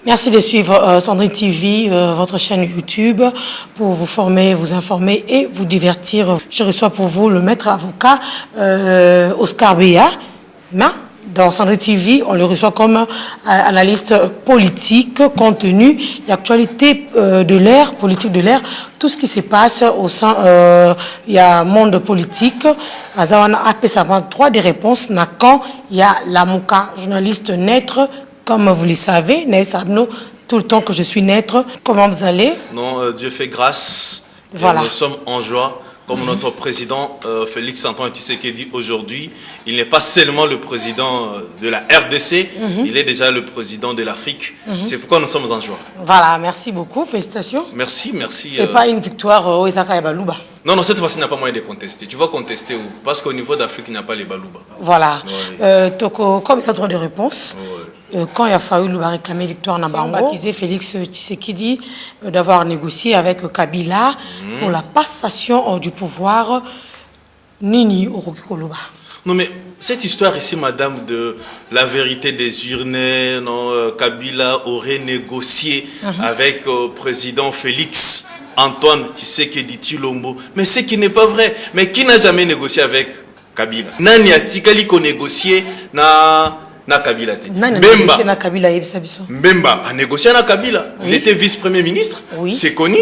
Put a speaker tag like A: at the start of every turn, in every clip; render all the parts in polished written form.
A: Merci de suivre Sandrine TV, votre chaîne YouTube, pour vous former, vous informer et vous divertir. Je reçois pour vous le maître avocat Oscar Béa. Dans Sandrine TV, on le reçoit comme analyste politique, contenu et actualité de l'ère, politique de l'ère, tout ce qui se passe au sein il y a monde politique. Azawana a droit des réponses. Quand il y a Lamouka, journaliste naître, comme vous le savez, tout le temps que je suis naître. Comment vous allez?
B: Non, Dieu fait grâce.
A: Voilà.
B: Nous sommes en joie. Comme notre président Félix Antoine Tshisekedi aujourd'hui, il n'est pas seulement le président de la RDC, il est déjà le président de l'Afrique. C'est pourquoi nous sommes en joie.
A: Voilà, merci beaucoup, félicitations.
B: Merci, merci.
A: C'est pas une victoire au Isaka et Balouba.
B: Non, cette fois-ci, il n'y a pas moyen de contester. Tu vas contester où? Parce qu'au niveau d'Afrique, il n'y a pas les Balouba.
A: Voilà. Comme ça, droit de réponse. Quand il a fallu réclamer victoire Nabango, baptisé Félix Tshisekedi d'avoir négocié avec Kabila pour la passation du pouvoir Nini Orokikoloba.
B: Non mais cette histoire ici, madame, de la vérité des urnes, Kabila aurait négocié avec le président Félix Antoine Tshisekedi Tshilombo. Mais ce qui n'est pas vrai. Mais qui n'a jamais négocié avec Kabila? Nani a tikali ko négocié na Kabila. Mbemba a négocié avec Kabila. Il était vice-premier ministre. Oui. C'est connu.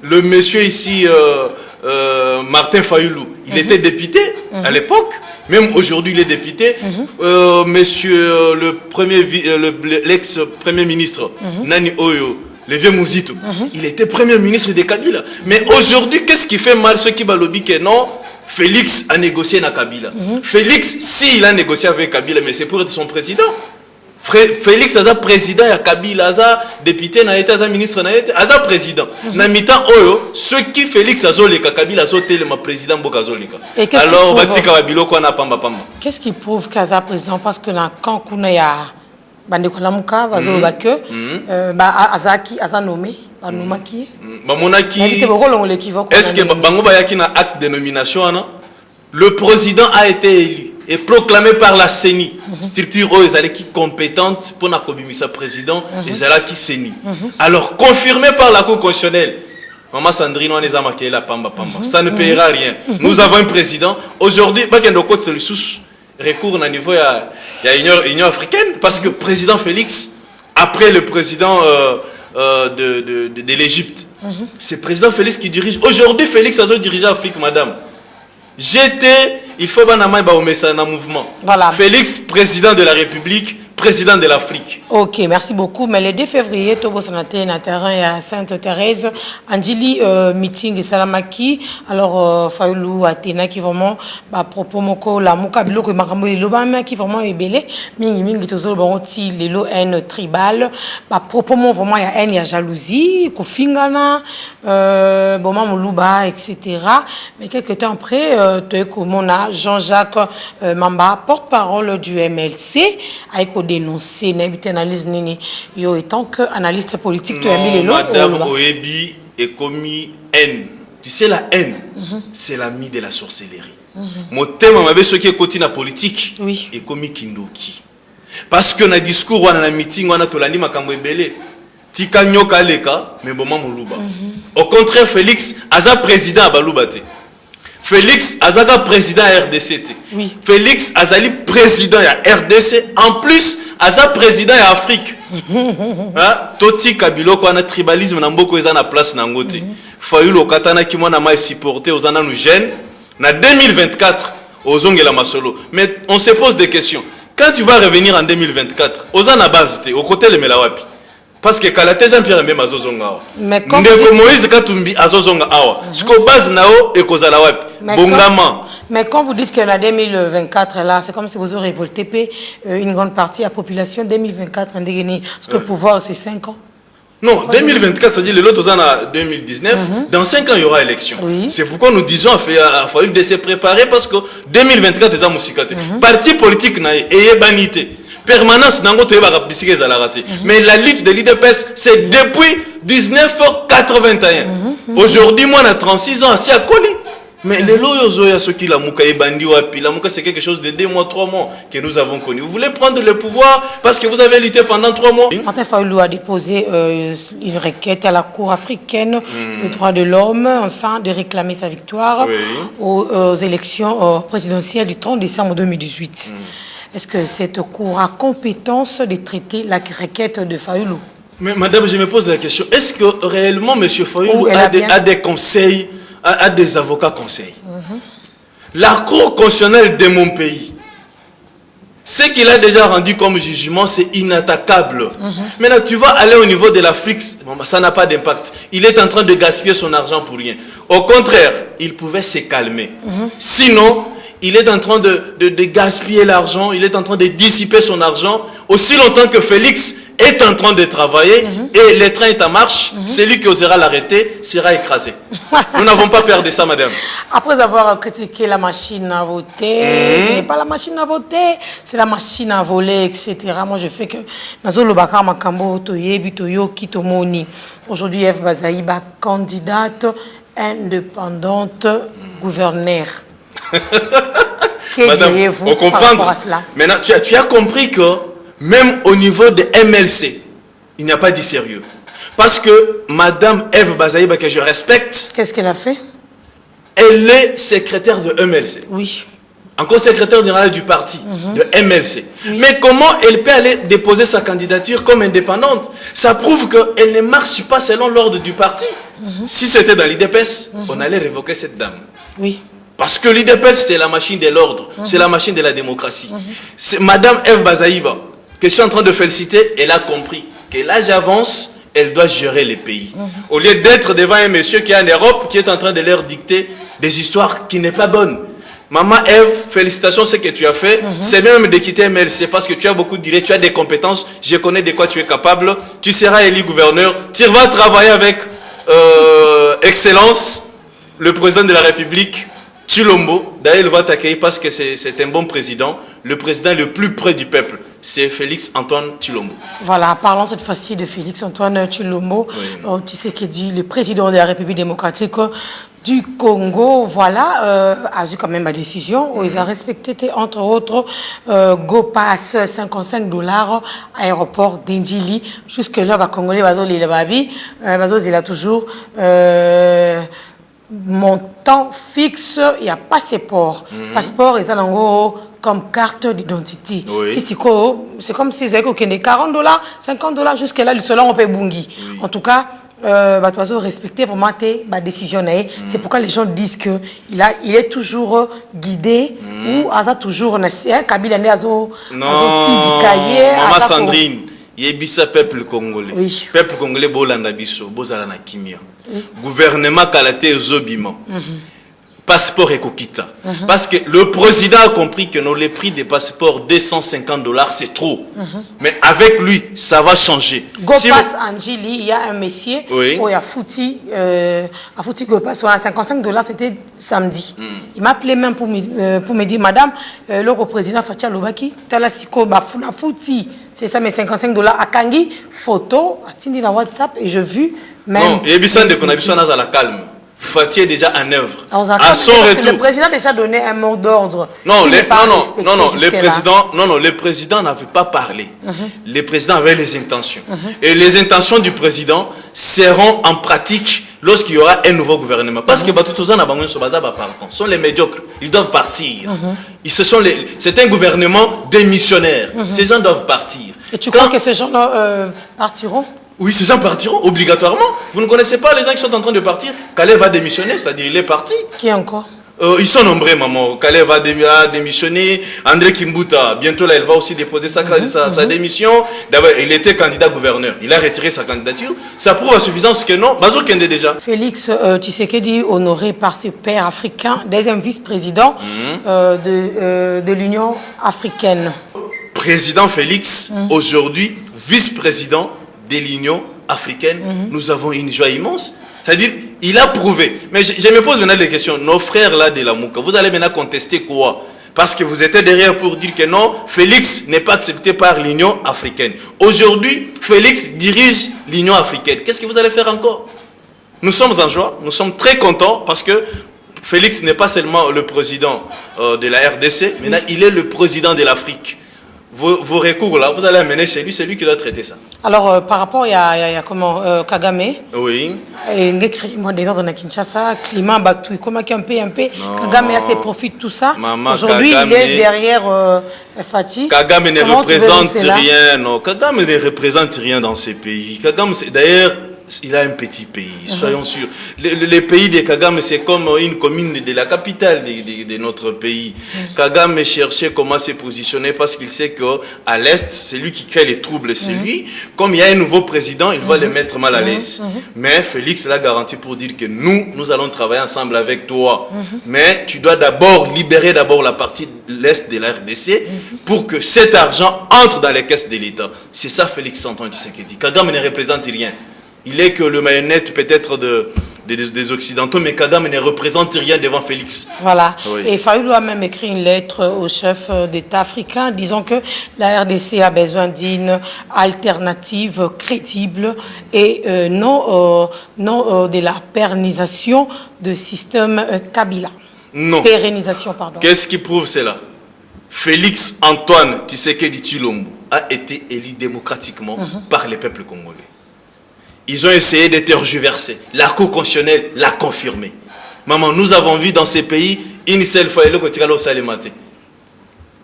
B: Le monsieur ici, Martin Fayoulou, il était député à l'époque. Même aujourd'hui, il est député. Monsieur l'ex-premier ministre, Nani Oyo, le vieux Mouzito, il était premier ministre de Kabila. Mais aujourd'hui, qu'est-ce qui fait mal? Ceux qui balobi que non, Félix a négocié avec Kabila. Félix, s'il a négocié avec Kabila, mais c'est pour être son président. Félix a président à Kabila, a député, a ministre, a président. Na mitan oyo, ceux qui Félix a zoleka Kabila a zoté ma président boka zoleka. Alors, batika babilo kwa na pamba pamba.
A: Qu'est-ce qui prouve qu'Aza président? Parce que là, quand on a Bandeko Lamuka, Azaki, Aza nommé, Banomaki.
B: Est-ce que Bango Bayaki na acte de nomination? Le président a été élu et proclamé par la CENI, structure qui compétente pour la président et qui CENI. Alors confirmé par la Cour constitutionnelle. Maman Sandrine, on les a marqué la pamba pamba. Ça ne payera rien. Nous avons un président. Aujourd'hui, c'est le sous recours au niveau de l'Union africaine parce que le président Félix, après le président de l'Égypte, c'est le président Félix qui dirige. Aujourd'hui, Félix a dirigé l'Afrique, madame. Il faut un mouvement. Voilà. Félix, président de la République, président de l'Afrique.
A: Ok, merci beaucoup. Mais le 2 février, Togo Sanate na terrain à Sainte-Thérèse, Anjili meeting et Salamaki. Alors, Fayoulou Athéna qui vraiment propos moko la mukabilo que makambo lobama qui vraiment est belé. Mingi tozo banoti lelo haine tribal. Propos mon vraiment ya haine ya jalousie, kofingana, boma moluba etc. Mais quelques temps après, Toekomona Jean-Jacques Mamba, porte-parole du MLC, a dénoncé n'habite analyse nini yo étant que analyste politique tu as mis les lots.
B: Madame Oebi est commis haine. Tu sais la haine, c'est l'ami de la sorcellerie. Mon thème avec ceux qui écoutent la politique est commis kindoki. Parce que dans le discours ou dans le meeting on a tout l'anime makambo ebele. Tika nyoka leka mais bon moluba. Au contraire Félix aza président à Balubate. Félix Azaka président à RDC. Félix Azali président à RDC. En plus, Aza président à Afrique. Toti Kabilo kwa na tribalisme na mboko eza na place na ngote. Fayulu katana ki mona mai supporter aux ana nous gêne. Na 2024 aux ongela masolo. Mais on se pose des questions. Quand tu vas revenir en 2024, aux ana base au côté le melawapi. Parce que Kalate Jean-Pierre même azozonga. Mais comme Moïse Katumbi azozonga awa. Siko base nao e kozala wapi.
A: Mais quand vous dites que la 2024 là, c'est comme si vous aurez révolté une grande partie de la population 2024 en dégainé. Parce que le pouvoir c'est 5 ans.
B: Non, 2024, c'est-à-dire l'autre en 2019. Dans 5 ans, il y aura élection. C'est pourquoi nous disons à Fayoul de se préparer parce que 2024, c'est un moussicate. Parti politique et banité. Permanence nango toyeba bisike ezala raté. Mais la lutte de l'IDPS c'est depuis 1981. Aujourd'hui moi on a 36 ans assis à Koli. Mais les loyaux, à ceux qui la mouka et bandi wapi, la mouka c'est quelque chose de 2 mois, 3 mois que nous avons connu. Vous voulez prendre le pouvoir parce que vous avez lutté pendant 3 mois.
A: Martin Fayulu a déposé une requête à la Cour africaine des droits de l'homme, enfin de réclamer sa victoire aux élections présidentielles du 30 décembre 2018. Est-ce que cette Cour a compétence de traiter la requête de Fayulu?
B: Mais madame, je me pose la question, est-ce que réellement M. Fayulu a des conseils, a des avocats conseils? La Cour constitutionnelle de mon pays, ce qu'il a déjà rendu comme jugement, c'est inattaquable. Maintenant, tu vas aller au niveau de l'Afrique, bon, ça n'a pas d'impact. Il est en train de gaspiller son argent pour rien. Au contraire, il pouvait se calmer. Sinon, il est en train de gaspiller l'argent, il est en train de dissiper son argent, aussi longtemps que Félix est en train de travailler et le train est en marche, celui qui osera l'arrêter sera écrasé. Nous n'avons pas peur de ça, madame.
A: Après avoir critiqué la machine à voter, ce n'est pas la machine à voter, c'est la machine à voler, etc. Moi, je fais que aujourd'hui, Eve Bazaïba, candidate indépendante gouverneur. Que diriez-vous par rapport à cela?
B: Maintenant, tu as compris que même au niveau de MLC, il n'y a pas de sérieux. Parce que Madame Eve Bazaïba, que je respecte...
A: Qu'est-ce qu'elle a fait?
B: Elle est secrétaire de MLC.
A: Oui.
B: Encore secrétaire générale du parti, de MLC. Oui. Mais comment elle peut aller déposer sa candidature comme indépendante? Ça prouve qu'elle ne marche pas selon l'ordre du parti. Si c'était dans l'IDPS, on allait révoquer cette dame.
A: Oui.
B: Parce que l'IDPS, c'est la machine de l'ordre, c'est la machine de la démocratie. Madame Eve Bazaïba, que je suis en train de féliciter, elle a compris que l'âge avance, elle doit gérer les pays. Au lieu d'être devant un monsieur qui est en Europe, qui est en train de leur dicter des histoires qui n'est pas bonnes. Maman Eve, félicitations, ce que tu as fait. C'est même de quitter MLC parce que tu as beaucoup de dirais, tu as des compétences, je connais de quoi tu es capable. Tu seras élu gouverneur, tu vas travailler avec excellence le président de la République, Tshilombo. D'ailleurs, il va t'accueillir parce que c'est un bon président. Le président le plus près du peuple, c'est Félix Antoine Tshilombo.
A: Voilà, parlons cette fois-ci de Félix Antoine Tshilombo. Tu sais qu'il dit le président de la République démocratique du Congo, voilà, a eu quand même ma décision. Ils ont respecté, entre autres, GoPass $55 aéroport d'Indili. Jusque-là, les Congolais, il a toujours montant fixe, il y a passeport. Passeport, ils ont comme carte d'identité. C'est comme si ils avaient $40, $50, jusque-là, le seul on peut bungi. En tout cas, respecter vraiment tes décisions. C'est pourquoi les gens disent que il est toujours guidé ou a toujours Kabila
B: non, Maman Sandrine, yebisa peuple congolais. Peuple congolais bolanda biso, bozala na kimia. Gouvernement kalate zobima. Passeport et kokita. Parce que le président a compris que les prix des passeports $250 c'est trop. Mais avec lui, ça va changer.
A: GoPass Anjili, il y a un monsieur qui a foutu GoPass à $55, c'était samedi. Il m'a appelé même pour me dire, madame, le président Fatia Lobaki, Talasiko Bafuna fouti, c'est ça mes $55 à Kangi, photo, à Tindi dans WhatsApp et je vu même.
B: Non, il y a besoin de qu'on a besoin à la calme. Fati est déjà en œuvre. À son retour.
A: Le président a déjà donné un mot d'ordre.
B: Non, le président n'avait pas parlé. Le président avait les intentions. Et les intentions du président seront en pratique lorsqu'il y aura un nouveau gouvernement. Parce que ce sont les médiocres. Ils doivent partir. C'est un gouvernement démissionnaire. Ces gens doivent partir.
A: Et tu crois que ces gens partiront?
B: Oui, ces gens partiront obligatoirement. Vous ne connaissez pas les gens qui sont en train de partir. Calais va démissionner, c'est-à-dire il est parti.
A: Qui encore?
B: Ils sont nombreux, maman. Calais va démissionner. André Kimbuta, bientôt là, il va aussi déposer sa démission. D'abord, il était candidat gouverneur. Il a retiré sa candidature. Ça prouve à suffisance que non. Bazo Kende déjà.
A: Félix Tshisekedi, honoré par ses pairs africains, deuxième vice-président de l'Union africaine.
B: Président Félix, aujourd'hui, vice-président de l'Union africaine, nous avons une joie immense. C'est-à-dire, il a prouvé. Mais je me pose maintenant des questions. Nos frères là de la Mouka, vous allez maintenant contester quoi? Parce que vous étiez derrière pour dire que non, Félix n'est pas accepté par l'Union africaine. Aujourd'hui, Félix dirige l'Union africaine. Qu'est-ce que vous allez faire encore? Nous sommes en joie, nous sommes très contents parce que Félix n'est pas seulement le président de la RDC, maintenant il est le président de l'Afrique. Vos recours là, vous allez amener chez lui, c'est lui qui doit traiter ça.
A: Alors, par rapport à comment Kagame,
B: oui.
A: Moi, des ordres de Kinshasa, climat, Batou, comment un peu, Kagame a ses profits, tout ça. Aujourd'hui, il est derrière Fati.
B: Kagame ne représente rien, non. Kagame ne représente rien dans ces pays. Kagame, d'ailleurs, il a un petit pays, soyons sûrs. Le pays de Kagame, c'est comme une commune de la capitale de notre pays. Kagame cherchait comment se positionner parce qu'il sait qu'à l'Est, c'est lui qui crée les troubles. C'est lui, comme il y a un nouveau président, il va les mettre mal à l'aise. Mais Félix l'a garanti pour dire que nous allons travailler ensemble avec toi. Mais tu dois d'abord libérer la partie de l'Est de la RDC pour que cet argent entre dans les caisses de l'État. C'est ça Félix Antoine Tshisekedi. Kagame ne représente rien. Il est que le marionnette peut-être des Occidentaux, mais Kagame ne représente rien devant Félix.
A: Voilà. Oui. Et Fayoulou a même écrit une lettre au chef d'État africain disant que la RDC a besoin d'une alternative crédible et non de la pérennisation de système Kabila.
B: Non.
A: Pérennisation, pardon.
B: Qu'est-ce qui prouve cela? Félix Antoine Tshisekedi Tshilombo a été élu démocratiquement par les peuples congolais. Ils ont essayé de tergiverser. La Cour constitutionnelle l'a confirmé. Maman, nous avons vu dans ces pays, une seule fois,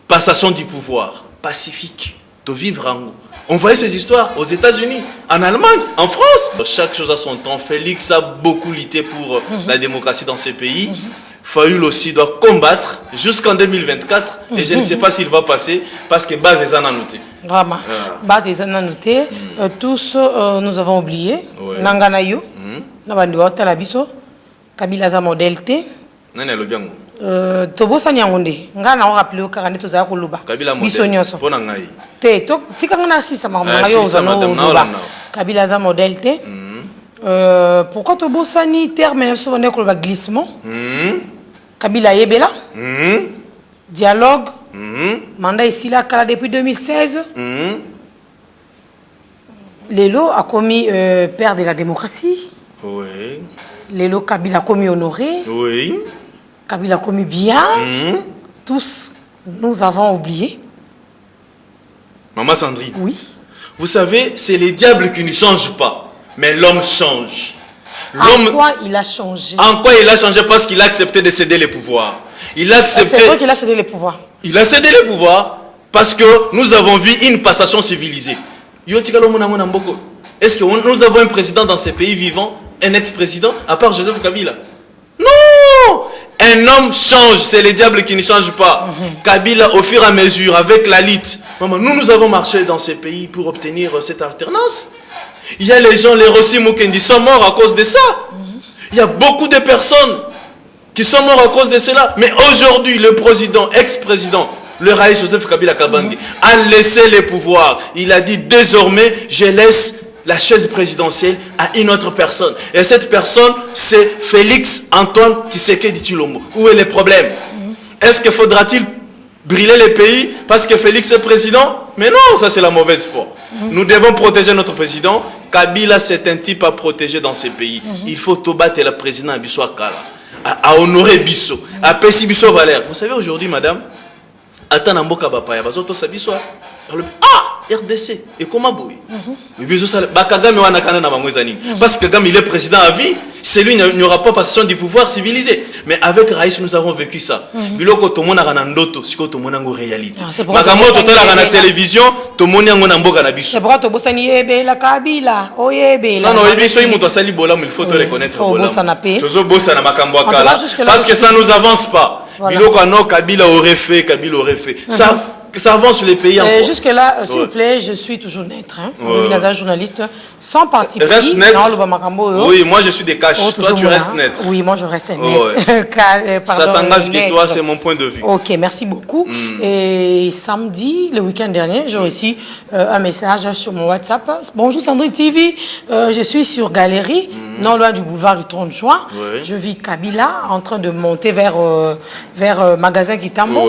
B: passation du pouvoir, pacifique, de vivre en haut. On voyait ces histoires aux États-Unis, en Allemagne, en France. Chaque chose a son temps. Félix a beaucoup lutté pour la démocratie dans ces pays. Fayoul aussi doit combattre jusqu'en 2024. Et je ne sais pas s'il va passer parce que base est en noté.
A: Vraiment. Base est en noté. Tous, nous avons oublié. Nanganayo. Nabandiwa Talabiso. Kabila za modèle T.
B: Nani alobiango.
A: Tobosa nyangonde. Ngana on rappelé au karane tozaya koluba.
B: Kabila modèle. Pona ngai.
A: Te to sikanga sisa mama yo zano. Kabila za modèle T. Pourquoi tobosa ni terme so bande koluba glissement? Kabila Yebela, dialogue, mandat ici là depuis 2016. Lelo a commis père de la démocratie.
B: Oui.
A: Lelo Kabila a commis honoré.
B: Oui.
A: Kabila a commis bien. Tous, nous avons oublié.
B: Maman Sandrine.
A: Oui.
B: Vous savez, c'est les diables qui ne changent pas, mais l'homme change.
A: En quoi il a changé?
B: En quoi il a changé? Parce qu'il a accepté de céder les pouvoirs. Il a accepté.
A: C'est vrai qu'il a cédé les pouvoirs.
B: Il a cédé les pouvoirs parce que nous avons vu une passation civilisée. Est-ce que nous avons un président dans ces pays vivants, un ex-président, à part Joseph Kabila? Non! Un homme change, c'est les diables qui ne changent pas. Kabila, au fur et à mesure, avec la lutte, nous avons marché dans ces pays pour obtenir cette alternance. Il y a les gens, les Rossi Mukendi, sont morts à cause de ça. Il y a beaucoup de personnes qui sont morts à cause de cela. Mais aujourd'hui, le président, ex-président, le Raïs Joseph Kabila Kabange, a laissé les pouvoirs. Il a dit désormais, je laisse la chaise présidentielle à une autre personne. Et cette personne, c'est Félix Antoine Tshisekedi Tshilombo. Où est le problème? Est-ce que faudra-t-il brûler les pays parce que Félix est président? Mais non, ça c'est la mauvaise foi. Nous devons protéger notre président. Kabila, c'est un type à protéger dans ces pays. Il faut tout battre le président Bisso Akala, à honorer Bisso, à Pessi Bisso Valère. Vous savez aujourd'hui, madame, attends, Mboka Bapaya, Bazoto Sabiso, RDC, et comment bouille? Parce que Kagame, il est président à vie, c'est lui, il n'y aura pas passation du pouvoir civilisé. Mais avec Raïs, nous avons vécu ça. Biloko tout le monde a un doto, c'est tout le monde a une réalité. Makamo tout à la télévision, tout le monde a un mboka na biso.
A: C'est pourquoi tu bosses ni ebe la Kabila, oyebe.
B: Non non, ebe so imuto sali bolam, il faut te reconnaître bolam. Tozo bossa na makambo akala. Parce que ça nous avance pas. Biloko no Kabila aurait fait, Kabila aurait fait. Ça avance sur les pays.
A: Jusque-là, s'il vous plaît, je suis toujours neutre. Hein? Journaliste, sans parti pris.
B: Reste neutre. Oui, moi je suis des caches. Toi, tu restes neutre.
A: Oui, moi je reste neutre.
B: Ça t'engage que toi, c'est mon point de vue.
A: Ok, merci beaucoup. Et samedi, le week-end dernier, j'ai reçu un message sur mon WhatsApp. Bonjour Sandrine TV, je suis sur Galerie, non loin du boulevard du 30 juin. Je vis Kabila en train de monter vers magasin Kitambo.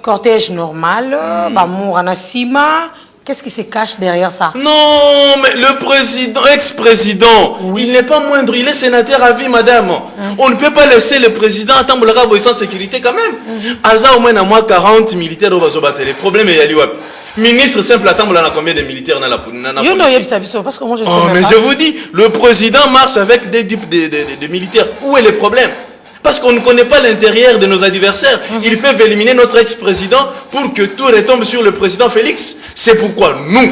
A: Cortège normal, Bamour Anasima, Qu'est-ce qui se cache derrière ça?
B: Non, mais le président, ex-président, il n'est pas moindre, il est sénateur à vie, madame. On ne peut pas laisser le président attendre sans sécurité quand même. Aza au moins à moi 40 militaires au Vazobatele. Le problème est Yaliwap. Ministre simple attendre là combien de militaires dans la police?
A: Parce que moi je sais
B: mais je vous dis, le président marche avec des militaires. Où est le problème? Parce qu'on ne connaît pas l'intérieur de nos adversaires. Ils peuvent éliminer notre ex-président pour que tout retombe sur le président Félix. C'est pourquoi nous,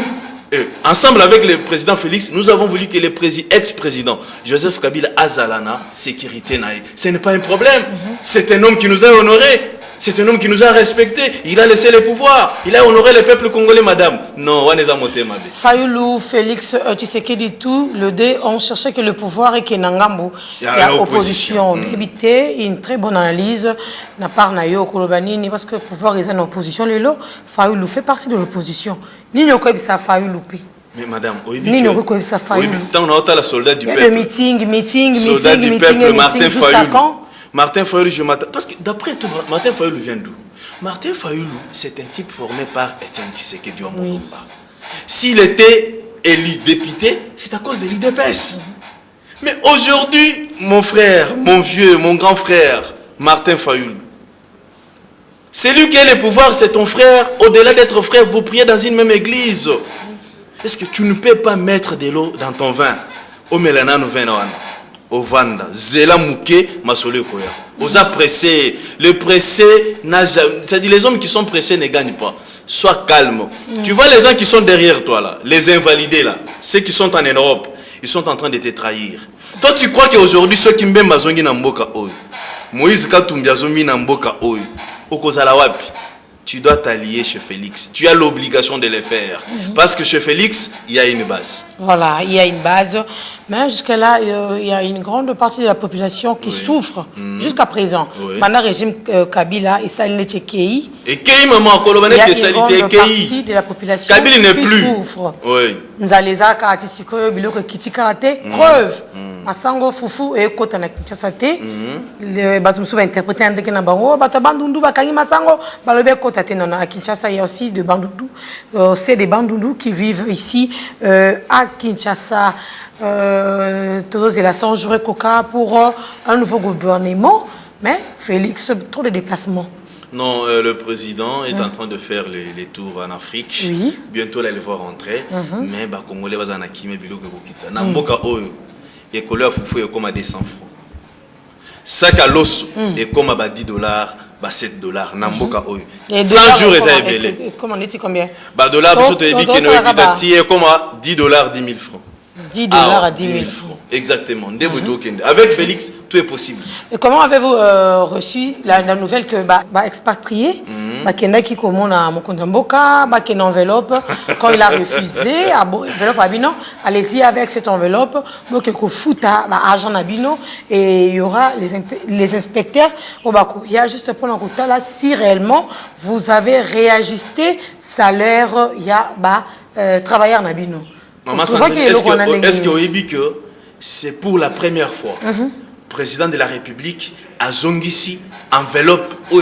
B: ensemble avec le président Félix, nous avons voulu que le ex-président Joseph Kabila Azalana, sécurité naïe. Ce n'est pas un problème. C'est un homme qui nous a honorés. C'est un homme qui nous a respectés. Il a laissé le pouvoir. Il a honoré le peuple congolais, madame. Non, on est à monter, madame.
A: Fayoulou, Félix, Tshisekedi, tout, le dé, on cherchait que le pouvoir et que Nangambo, il y a opposition. Éviter une très bonne analyse, n'a pas Nayo, Kolobanini, parce que le pouvoir est en opposition. Lelo, Fayoulou fait partie de l'opposition. Ni ne connaît pas Fayoulou.
B: Mais madame,
A: ni ne connaît pas Fayoulou.
B: Tant on a la soldat du peuple.
A: Le meeting,
B: soldat du peuple, Martin
A: Fayoulou. Quand?
B: Martin Fayoulou, je m'attends. Parce que d'après tout, Martin Fayoulou vient d'où? Martin Fayoulou, c'est un type formé par Etienne Tshisekedi Omogomba. S'il était élu député, c'est à cause de l'UDPS. Mais aujourd'hui, mon frère, mon vieux, mon grand frère, Martin Fayoulou, c'est lui qui a le pouvoir, c'est ton frère. Au-delà d'être frère, vous priez dans une même église. Est-ce que tu ne peux pas mettre de l'eau dans ton vin? Au Mélanano Vénoana. Au Vanda, Zela Mouké, Masole Koya. Osa pressé. Le pressé n'a jamais. C'est-à-dire, les hommes qui sont pressés ne gagnent pas. Sois calme. Tu vois les gens qui sont derrière toi, là, les invalidés, là, ceux qui sont en Europe, ils sont en train de te trahir. Toi, tu crois qu'aujourd'hui, ceux qui m'aiment Mazongi Namboka Oy, Moïse Katumbiazomi Namboka Oy, Okozalawapi, tu dois t'allier chez Félix. Tu as l'obligation de le faire. Parce que chez Félix, il y a une base.
A: Voilà, il y a une base. Mais jusqu'à là, il y a une grande partie de la population qui souffre jusqu'à présent. Pendant le régime Kabila, et ça, il était Kei.
B: Et Kei, maman, il
A: y a une grande partie de la population
B: Kabila n'est plus.
A: Qui souffre.
B: Oui.
A: Nzaleza Karatisiko, Biloko Kitikarate, preuve. Masango Fufu et Kota na Kinshasa te. Le Batumsu va interpréter un déclin bango. Batabandundu, Bakangi Masango, Balobe Kota te. À Kinshasa, il y a aussi des Bandundu. C'est des Bandundu qui vivent ici à Kinshasa. Tous les 100 jours Coca pour un nouveau gouvernement. Mais Félix, trop de déplacements.
B: Non, le président est en train de faire les tours en Afrique.
A: Oui.
B: Bientôt, là, il va rentrer. Mais les Congolais vont en Akime, Biloko Bokita. Namboka Oyo, et Kolé à Foufou est comme à 200 francs. Sac à l'os est comme à $10, $7. Namboka Oyo. 100 jours, ils ont belé.
A: Comment on dit combien?
B: $, vous avez dit qu'il est comme à $10, 10 000 francs.
A: $10 à 10 000 francs.
B: Exactement. Avec Félix, tout est possible.
A: Et comment avez-vous reçu la nouvelle que expatrié qui commande à Mokonzamboka, une enveloppe, quand il a refusé, enveloppe à Bino, allez-y avec cette enveloppe, donc il faut argent à Bino, et il y aura les inspecteurs, il y a juste pour l'enquête là, si réellement vous avez réajusté salaire, il y a travailleur à Bino.
B: Maman, est-ce que c'est pour la première fois président de la République a zongisi enveloppe aux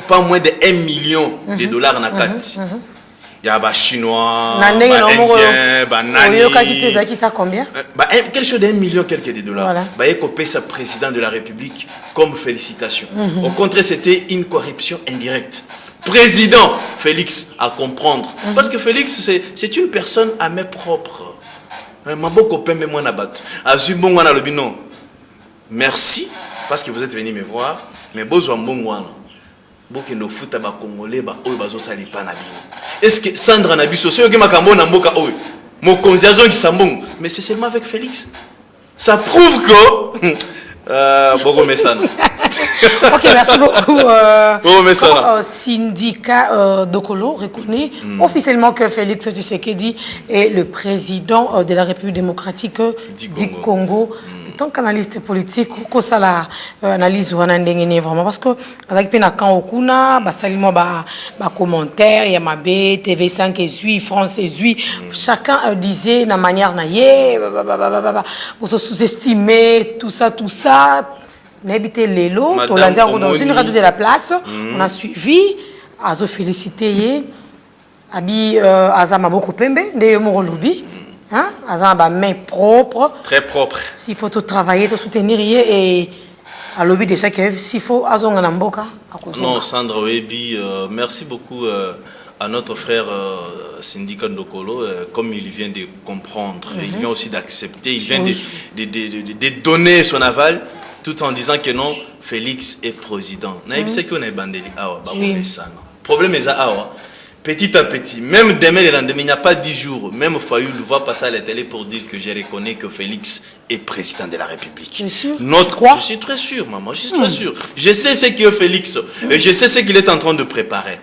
B: pas moins de 1 million de dollars na kati. Il y a des Chinois, des Indiens,
A: combien?
B: Quelque chose de 1 million quelques de dollars. Il y a ce président de la République comme félicitation. Au contraire, c'était une corruption indirecte. Président Félix à comprendre. Parce que Félix, c'est une personne à main propre. Merci parce que vous êtes venu me voir. Mais est-ce que Sandra Nabiso, mais c'est seulement avec Félix. Ça prouve que
A: ok, merci beaucoup. Syndicat Dokolo reconnaît officiellement que Félix Tshisekedi est le président de la République démocratique du Congo. Tant qu'analyste politique, que ça la analyse vraiment parce que avec pena quand okuna basalimo ba commentaire il y a ma B TV5 et Zui France et Zui chacun disait la manière naie pour se sous-estimer tout ça n'habiter les lots dans une radio de la place on a suivi à se féliciter Abi Azama beaucoup pembe, de mon lobby. Hein? Azama main propre.
B: Très propre.
A: S'il faut tout travailler, tout soutenir et à lobby déjà s'il faut azonga namboka.
B: Non, Sandra Webi, merci beaucoup à notre frère Syndicat Ndokolo, comme il vient de comprendre, il vient aussi d'accepter, il vient de donner son aval, tout en disant que non, Félix est président. Problème est à petit à petit, même demain le lendemain, il n'y a pas 10 jours, même Fayoul va passer à la télé pour dire que je reconnais que Félix est président de la République.
A: Je suis sûr.
B: Je suis très sûr, maman, je suis très sûr. Je sais ce que Félix, et je sais ce qu'il est en train de préparer.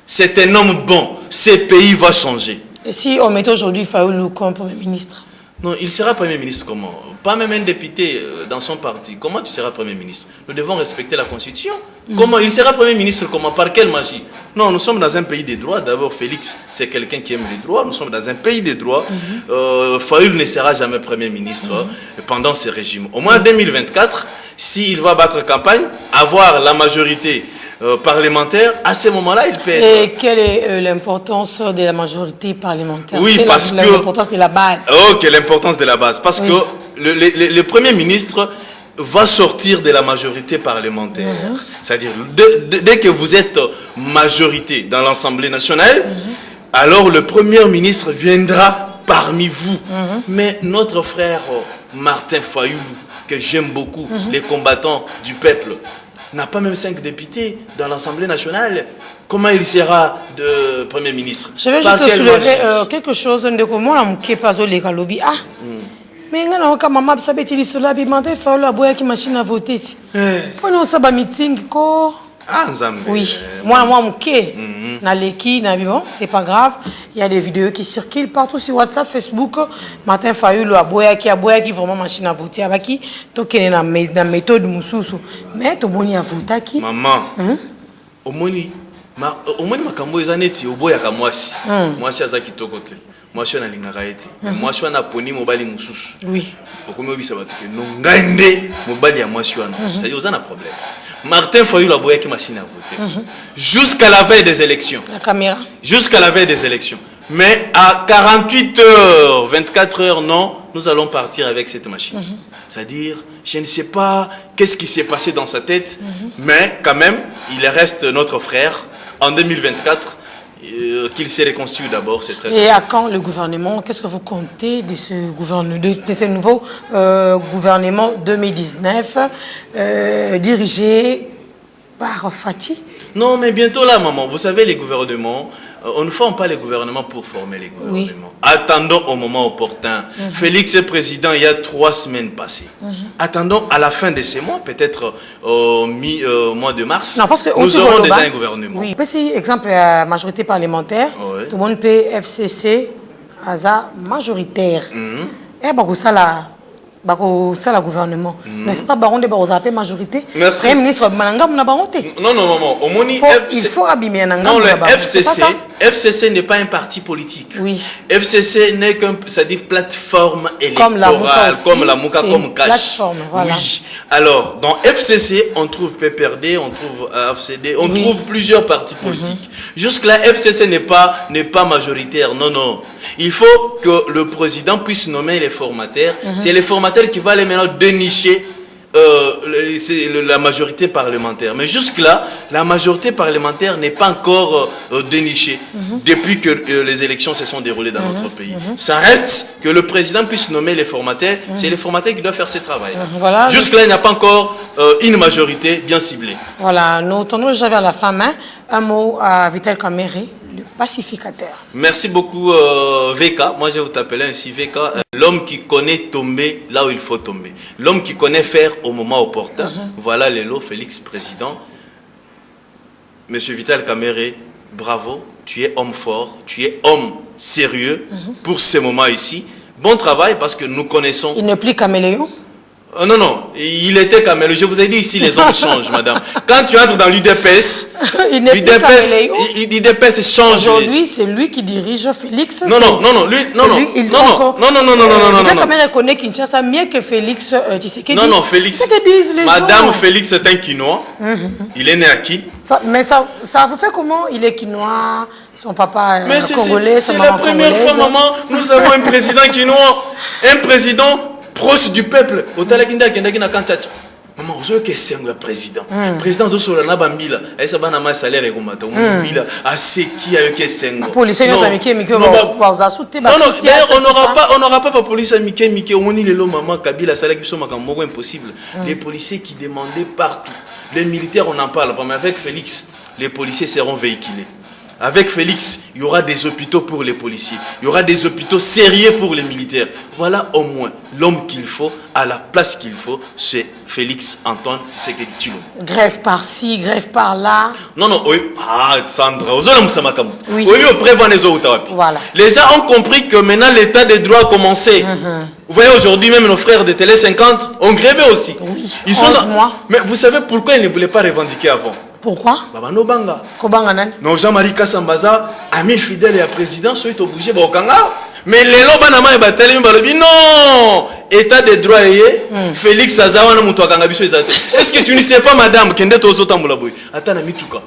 B: C'est un homme bon, ce pays va changer.
A: Et si on met aujourd'hui Fayoul comme Premier ministre?
B: Non, il sera Premier ministre comment? Pas même un député dans son parti. Comment tu seras Premier ministre? Nous devons respecter la Constitution. Comment il sera Premier ministre? Comment? Par quelle magie? Non, nous sommes dans un pays des droits. D'abord, Félix, c'est quelqu'un qui aime les droits. Nous sommes dans un pays des droits. Fayoul ne sera jamais Premier ministre pendant ce régime. Au moins en 2024, s'il va battre campagne, avoir la majorité parlementaire, à ce moment-là, il peut être...
A: Et quelle est l'importance de la majorité parlementaire?
B: Oui, parce que...
A: L'importance de la base.
B: Ok, l'importance de la base. Parce que le Premier ministre va sortir de la majorité parlementaire. C'est-à-dire, dès que vous êtes majorité dans l'Assemblée nationale, alors le Premier ministre viendra parmi vous. Mais notre frère Martin Fayoulou, que j'aime beaucoup, les combattants du peuple, n'a pas même 5 députés dans l'Assemblée nationale. Comment il sera de Premier ministre?
A: Je vais juste soulever quelque chose de comment on ne pas les lobby. Ah, mais quand maman savait qu'il se l'a demandé, il faut la boire qui machine à voter. Pendant ça, meeting ko.
B: Ah, Nzambe.
A: Oui, moi, mouké. Na leki, na bon, c'est pas grave. Il y a des vidéos qui circulent partout sur WhatsApp, Facebook. Martin Fayoulou a boya qui vraiment machine à voter. Abaki, tokene na méthode mususu. Mais to boni a voter qui.
B: Maman. Omoni makambo ezaneti oboya ka mwasi. Mwasi azaki tokote. Mwasi na lingaka ete. Mwasi na poni mobali mususu.
A: Oui.
B: Okomi obisa batuke no ngande mobali ya mwasi wana. Ça y a un problème. Martin Fayoulou a boyé qui machine à voter. Jusqu'à la veille des élections.
A: La caméra.
B: Jusqu'à la veille des élections. Mais à 48 heures, 24 heures, non, nous allons partir avec cette machine. C'est-à-dire, je ne sais pas qu'est-ce qui s'est passé dans sa tête, mais quand même, il reste notre frère en 2024. Qu'il s'est reconstruit d'abord, c'est très
A: important. Et à quand le gouvernement? Qu'est-ce que vous comptez de ce nouveau gouvernement 2019 dirigé par Fatih?
B: Non, mais bientôt là, maman. Vous savez, les gouvernements, on ne forme pas les gouvernements pour former les gouvernements. Attendons au moment opportun. Félix est président il y a 3 semaines passées. Attendons à la fin de ces mois, peut-être au mois de mars.
A: Non, parce que
B: nous aurons déjà un gouvernement.
A: Oui, si exemple la majorité parlementaire, tout le monde peut FCC, ASA majoritaire. Et ça la gouvernement. N'est-ce pas baron de Barosape majorité?
B: Merci.
A: Premier ministre Mananga n'a pas voté.
B: Non, maman.
A: Il faut abîmer Nanga.
B: Non, le FCC n'est pas un parti politique.
A: Oui.
B: FCC n'est qu'une plateforme électorale, comme la Mouka, comme Cash.
A: Plateforme, voilà.
B: Oui. Alors, dans FCC, on trouve PPRD, on trouve AFCD, on trouve plusieurs partis politiques. Jusque-là, FCC n'est pas majoritaire. Non. Il faut que le président puisse nommer les formateurs. C'est les formateurs qui va aller maintenant dénicher la majorité parlementaire. Mais jusque-là, la majorité parlementaire n'est pas encore dénichée depuis que les élections se sont déroulées dans notre pays. Ça reste que le président puisse nommer les formateurs. C'est les formateurs qui doivent faire ce travail.
A: Voilà,
B: jusque-là, il n'y a pas encore une majorité bien ciblée.
A: Voilà, nous tournons déjà vers la fin. Un mot à Vital Kamere, le pacificateur.
B: Merci beaucoup, VK. Moi, je vais vous t'appeler ainsi, VK. L'homme qui connaît tomber là où il faut tomber. L'homme qui connaît faire au moment opportun. Voilà les lots, Félix, président. Monsieur Vital Kamere, bravo. Tu es homme fort, tu es homme sérieux pour ces moments ici. Bon travail parce que nous connaissons...
A: Il n'est plus caméléon?
B: Non, il était caméléon. Je vous ai dit ici, les hommes changent, madame. Quand tu entres dans l'UDPS, l'UDPS change.
A: Aujourd'hui, c'est lui qui dirige Félix.
B: Non,
A: Kamere connaît Kinshasa mieux que Félix Tshisekedi.
B: Non, Félix. Madame Félix est un Quinois. Il est né à Kin.
A: Mais ça vous fait comment? Il est quinois, son papa est congolais,
B: c'est la première fois, maman, nous avons un président quinois, un président proche du peuple. Maman, vous avez c'est un président. Président de Solana Bambila, et ça va n'a salaire et comme ça. Bambila, assez qui a eu que c'est un.
A: Police, non,
B: d'ailleurs, on n'aura pas pour police Mickey, on y les lots, maman, Kabila, salaire qui sont impossible. Les policiers qui demandaient partout. Les militaires, on en parle, mais avec Félix, les policiers seront véhiculés. Avec Félix, il y aura des hôpitaux pour les policiers. Il y aura des hôpitaux sérieux pour les militaires. Voilà au moins l'homme qu'il faut, à la place qu'il faut, c'est Félix Antoine Tshisekedi Tshilombo.
A: Grève par-ci, grève par-là.
B: Non, oui. Ah, Sandra,
A: oui.
B: Voilà. Les gens ont compris que maintenant l'état des droits a commencé. Vous voyez, aujourd'hui, même nos frères de Télé 50 ont grévé aussi.
A: Oui.
B: Ils sont Mais vous savez pourquoi ils ne voulaient pas revendiquer avant?
A: Pourquoi?
B: Baba no banga.
A: Kobanga nani?
B: Non, Jean-Marie Kassambaza, ami fidèle et à président, soit obligé de Bokanga. Mais les lobanama et Batelemi Balobi, non! État des droits et Félix Azawana Moutouakanga Biso Ezate. Est-ce que tu ne sais pas, madame, Kende Tozo Tamboulaboui? Attends, Amituka.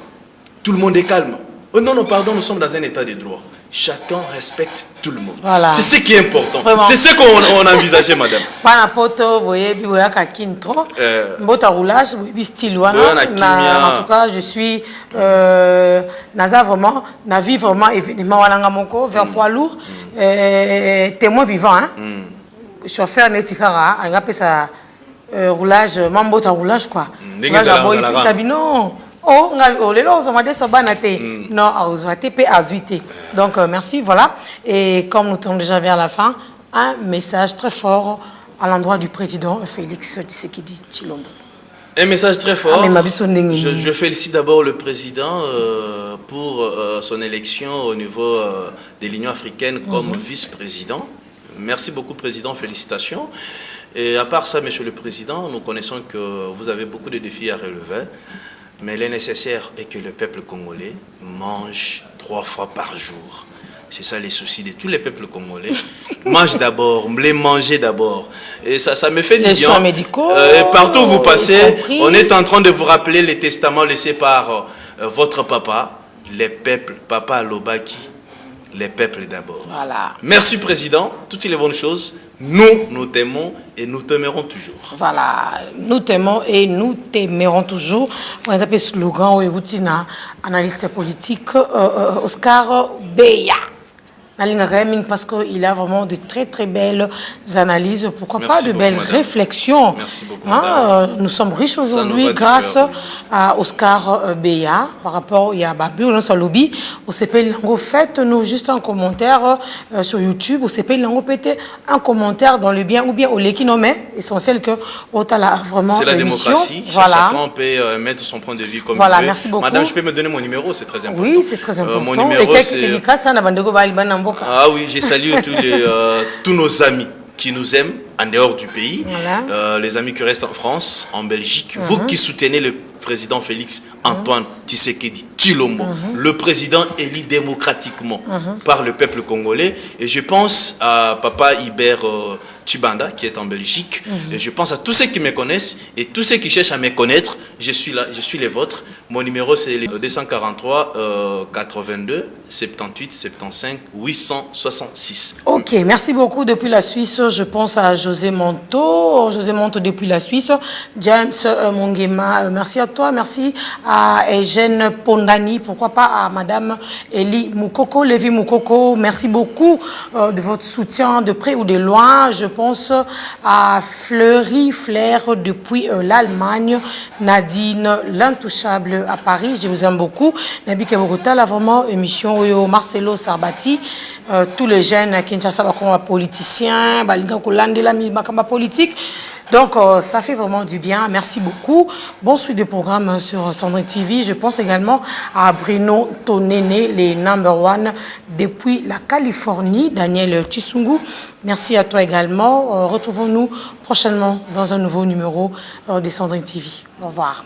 B: Tout le monde est calme. Oh non, pardon, nous sommes dans un état de droit. Chacun respecte tout le monde.
A: Voilà.
B: C'est ce qui est important. C'est ce qu'on a envisagé, madame.
A: Pana poto, voyez, biboya kakintro. Mbota roulage, oui, style wana. En tout cas, je suis naza vraiment, na vie vraiment événement walanga moko vers poids lourd, témoin vivant, hein. Chauffeur netikara, on appelle ça roulage, mambota roulage quoi. Non. Oh, les lois ont dit non, donc merci, voilà. Et comme nous tournons déjà vers la fin, un message très fort à l'endroit du président Félix Tshisekedi Tshilombo.
B: Un message très fort. Je félicite d'abord le président pour son élection au niveau de l'Union africaine comme vice-président. Merci beaucoup, président, félicitations. Et à part ça, monsieur le président, nous connaissons que vous avez beaucoup de défis à relever. Mais le nécessaire est que le peuple congolais mange 3 fois par jour. C'est ça les soucis de tous les peuples congolais. Mange d'abord, les manger d'abord. Et ça me fait du bien.
A: Les soins médicaux.
B: Partout où vous passez, on est en train de vous rappeler les testaments laissés par votre papa. Les peuples, papa Lobaki, les peuples d'abord.
A: Voilà.
B: Merci président, toutes les bonnes choses. Nous t'aimons et nous t'aimerons toujours.
A: Voilà, nous t'aimons et nous t'aimerons toujours. On a appelé slogan Oueoutina, analyste politique Oscar Beya. Parce qu'il a vraiment de très très belles analyses, pourquoi pas de belles réflexions.
B: Merci beaucoup,
A: nous sommes riches aujourd'hui grâce à Oscar Beya par rapport à Babylon Lobby. Au CP Lango, faites-nous juste un commentaire sur YouTube. Au CP Lango, pété un commentaire dans le bien ou bien au l'équinomé. Essentiel que Otala vraiment.
B: C'est la démocratie.
A: Voilà.
B: Chacun peut mettre son point de vue comme
A: voilà,
B: il veut.
A: Merci beaucoup.
B: Madame, je peux me donner mon numéro, c'est très important.
A: Oui, c'est très important.
B: Mon numéro, c'est... Ah oui, j'ai salué tous nos amis qui nous aiment en dehors du pays, voilà. Les amis qui restent en France, en Belgique, vous qui soutenez le président Félix Antoine Tshisekedi Tshilombo, le président élu démocratiquement par le peuple congolais. Et je pense à papa Hubert Tchibanda qui est en Belgique. Et je pense à tous ceux qui me connaissent et tous ceux qui cherchent à me connaître. Je suis là, je suis les vôtres. Mon numéro c'est le 243 82 78 75 866.
A: Ok, merci beaucoup. Depuis la Suisse, je pense à José Monto. José Monto depuis la Suisse. James Mongema, merci à toi. Merci à Eugène Pondani. Pourquoi pas à Madame Elie Moukoko, Lévi Moukoko. Merci beaucoup de votre soutien de près ou de loin. Je pense à Fleury Flair depuis l'Allemagne. Nadine l'Intouchable à Paris. Je vous aime beaucoup. Nabi Kebogota, là vraiment émission Marcelo Sarbati. Tous les jeunes Kinshasa sont politiciens, la politique. Donc, ça fait vraiment du bien. Merci beaucoup. Bon suite de programme sur Sandrine TV. Je pense également à Bruno Tonene, les #1 depuis la Californie, Daniel Chisungu. Merci à toi également. Retrouvons-nous prochainement dans un nouveau numéro de Sandrine TV. Au revoir.